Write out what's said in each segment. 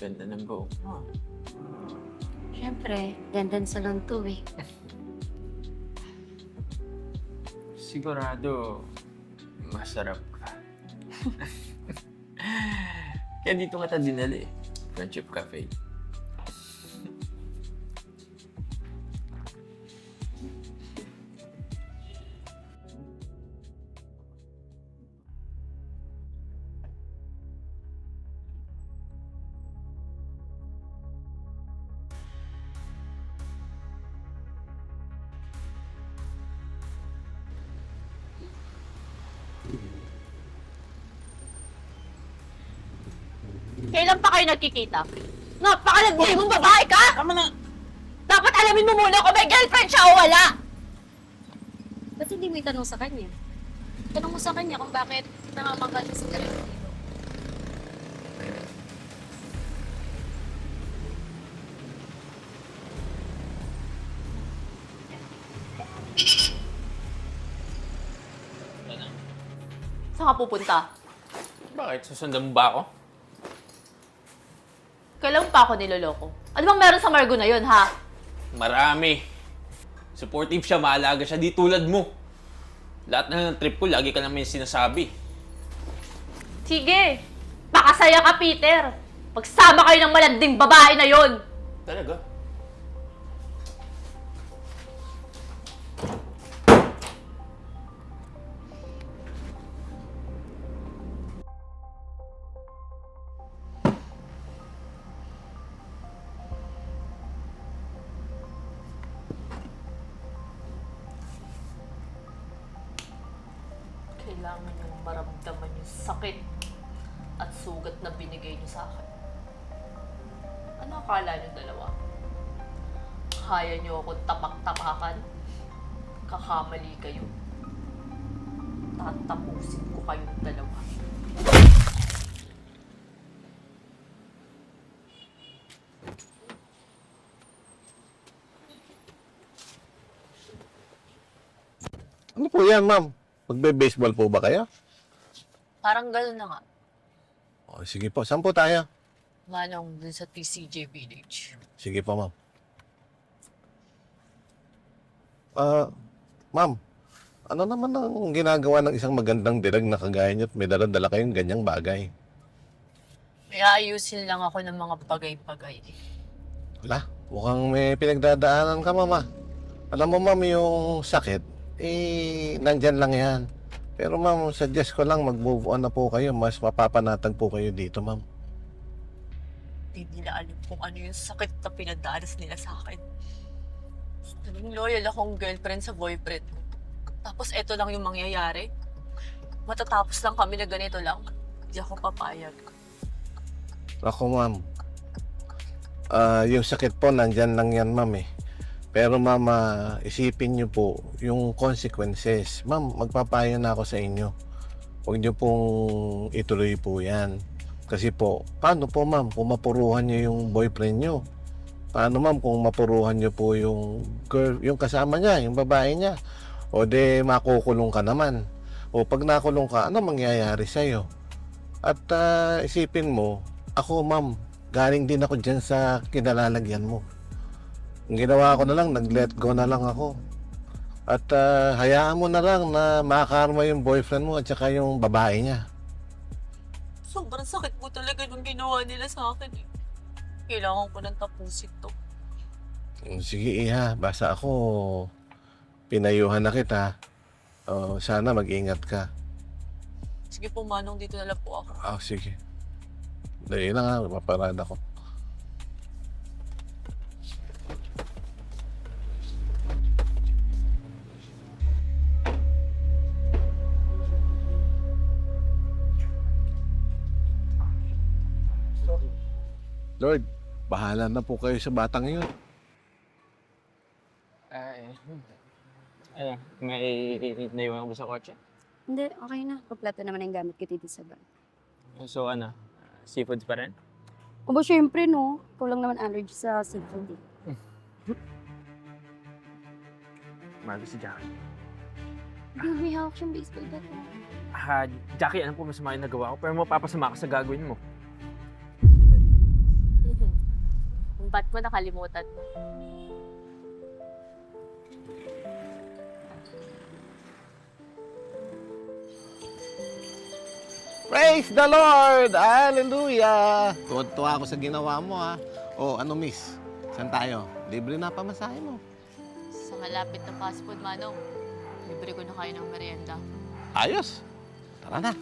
Ganda ng buhok mo. Siyempre, dandan salon to eh. Sigurado, masarap ka. Kaya dito ka dinali. Friendship Cafe. Kailan pa kayo nagkikita? Napaka-nagbuhay mong babae ka! Tama na! Dapat alamin mo muna kung may girlfriend siya o wala! Ba't hindi mo itanong sa kanya? Tanong mo sa kanya kung bakit namamanggal siya sa girlfriend dito. Saan ka pupunta? Bakit? Susundan mo ba ako? Kailan pa ako niloloko? Ano bang meron sa Margo na yun, ha? Marami. Supportive siya, maalaga siya, di tulad mo. Lahat na ng trip ko, lagi ka naman yung sinasabi. Sige, pakasaya ka, Peter. Pagsama kayo ng malanding babae na yon. Talaga? Kailangan niyong maramdaman yung sakit at sugat na binigay niyo sa akin. Ano akala niyo dalawa? Kaya niyo akong tapak-tapakan? Kakamali kayo. Tatapusin ko kayong dalawa. Ano po yan, ma'am? Magbe-baseball po ba kayo? Parang gano'n na nga. O, sige po. Saan po tayo? Manong dun sa TCJ Village. Sige po, ma'am. Ma'am, ano naman ang ginagawa ng isang magandang dirag na kagaya niyo at may dala-dala kayong ganyang bagay? May aayusin lang ako ng mga bagay-bagay. Wala, mukhang may pinagdadaanan ka, mama. Alam mo, ma'am, yung sakit, nandyan lang yan. Pero, ma'am, suggest ko lang mag-move on na po kayo. Mas mapapanatag po kayo dito, ma'am. Hindi nila alam kung ano yung sakit na pinadanas nila sa akin. Naging loyal akong girlfriend sa boyfriend ko. Tapos eto lang yung mangyayari. Matatapos lang kami na ganito lang. Hindi ako papayag. Ako, ma'am. Yung sakit po, nandyan lang yan, ma'am, eh. Pero, ma'am, isipin nyo po yung consequences. Ma'am, magpapayo na ako sa inyo. Huwag nyo pong ituloy po yan. Kasi po, paano po, ma'am, kung mapuruhan nyo yung boyfriend nyo? Paano, ma'am, kung mapuruhan nyo po yung girl, yung kasama niya, yung babae niya? O de, makukulong ka naman. O pag nakulong ka, ano mangyayari sa'yo? At isipin mo, ako, ma'am, galing din ako dyan sa kinalalagyan mo. Ang ginawa ko na lang, nag-let go na lang ako. At hayaan mo na lang na makarma yung boyfriend mo at saka yung babae niya. Sobrang sakit po talaga nung ginawa nila sa akin eh. Kailangan ko nang tapusin to. Sige, iha. Basta ako, pinayuhan na kita. Sana mag-ingat ka. Sige po, Manong, dito na lang po ako. Sige. Dahil lang ha, maparada ko. Lord, bahala na po kayo sa batang yun. May naiwan ko sa kotse? Hindi, okay na. Kompleto naman yung gamit ko dito sa bag. So seafoods pa rin? Aba, syempre, no? Ikaw lang naman allergy sa seafood, eh. Mahal si Jackie. Hindi, may hawak siyang baseball bat. Jackie, alam ko masama yung nagawa ko, pero mapapasama ka sa gagawin mo. Ba't mo nakalimutan mo? Praise the Lord! Hallelujah! Tuwad-tuwa ako sa ginawa mo, ha? Oh, ano, miss? Saan tayo? Libre na pamasahe mo. Sa malapit na fast food, Manong. Libre ko na kayo ng merienda. Ayos! Tara na.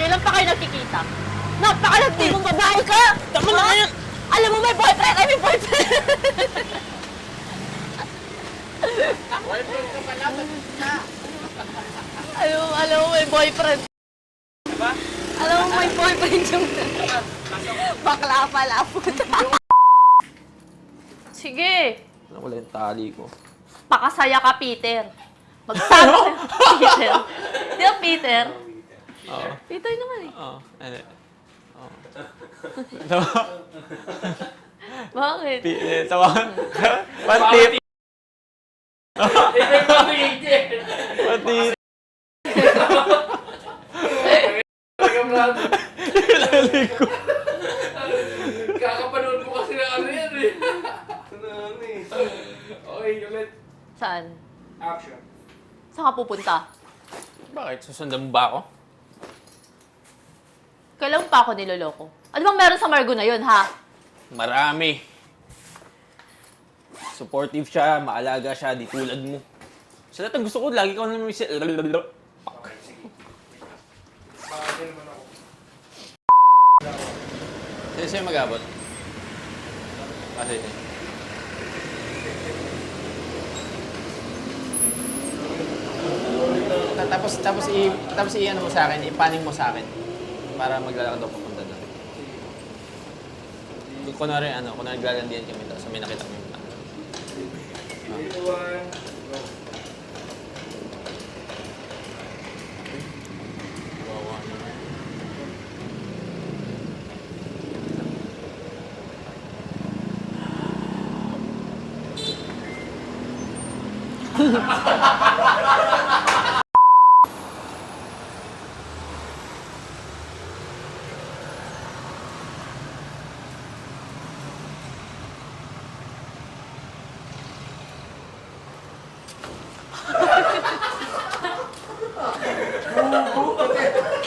Kailan pa kayo nagkikita? Napakalagti mong babae ka! Tama na yan! Alam mo may boyfriend! I mean boyfriend! alam mo may boyfriend. Diba? Alam mo may boyfriend yung... Bakla pala, puta. Sige, Ano wala yung tali ko? pakasaya ka, Peter. Magsabi ka, Peter. Di ba, Peter? Oo. Peter naman eh. Oo. Ano? Oo. Bakit? Tawa. Pati. Pati. Lalig ko. Kakapanood ko kasi na ano yan eh. Ano eh. Okay, ulit. Saan? Action. Saan ka pupunta? Bakit? Susundan mo ba ako? Kailan pa ako niloloko? Ano bang meron sa Margo na yun, ha? Marami. Supportive siya, maalaga siya, di tulad mo. Sa lahat ng gusto ko, lagi ka naman may Bakit naman ako? Sino mag-abot? Kasi. Tapos i-ano mo sa akin, ipaning mo sa akin para maglalakad ako papunta doon. Kunwari naglalandian kami tapos may nakita kami. 3, 2, 1, go. Wawa naman.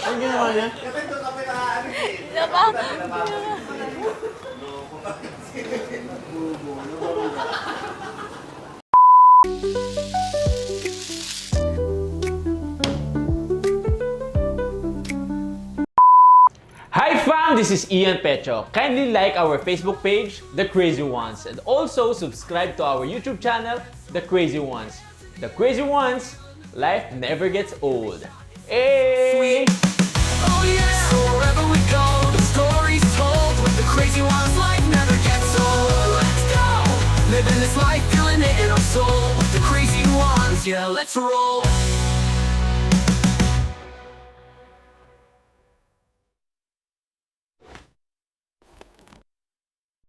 Ang ginawa niya? Diba? Hi fam, this is Ian Pecho. Kindly like our Facebook page, The Crazy Ones, and also subscribe to our YouTube channel, The Crazy Ones. The Crazy Ones, life never gets old. Hey! Oh yeah, so wherever we go, the story's told with the crazy ones, life never gets old. Let's go, living this life, feeling it in our soul with the crazy ones. Yeah, let's roll.